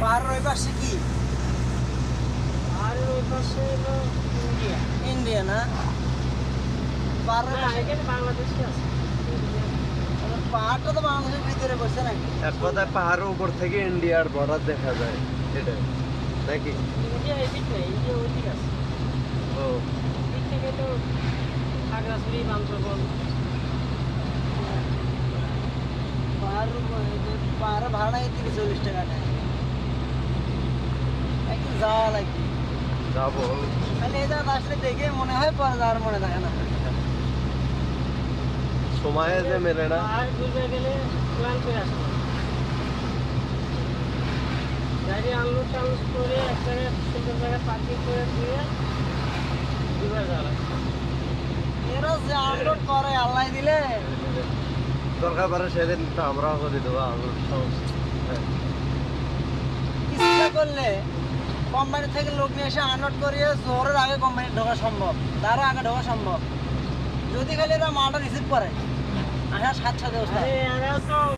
পাহাড়ের ওই পাশে কি? আর ওই পাশে হলো ইন্ডিয়া। ইন্ডিয়া না? পাহাড়ের না, পাশে এখানে বাংলাদেশে আছে। পাহাড়টা তো বাংলাদেশের ভিতরে বসে নাকি? এক কথায় পাহাড়ের উপর থেকে ইন্ডিয়ার বর্ডার দেখা যায়, এটাই নাকি? ইন্ডিয়া এদিক নেই, ইন্ডিয়া ওইদিক আছে। ও এদিক থেকে তো খাগড়াছড়ি, বান্দরবন। পাহাড়ে ভাড়া নাকি 30-40 টাকা নেয়। একদিন যাওয়া লাগবে। যাবো। খালি এই জায়গা আসলে দেখে মনে হয়, পরে যাওয়ার মনে থাকে না। সময় যে মেলে না। পাহাড় ঘুরতে গেলে প্ল্যান করে আসা লাগে। গাড়ি আনলোড টানলোড করে এক জায়গায় সুন্দর জায়গায় পার্কিং করে দিয়ে দুবার যাওয়া লাগে। এরা যে আনলোড করে আল্লাহ দিলে দরকার পড়ে সেদিন তো আমরাও করে দেবো আঙুর হ্যাঁ। ইচ্ছা করলে কোম্পানি থেকে লোক নিয়ে এসে আনলোড করিয়ে জোরের আগে কোম্পানি ঢোকা সম্ভব, তারও আগে ঢোকা সম্ভব, যদি খালি এরা মালটা রিসিভ করে আসার সাথে সাথে আরে এরা তো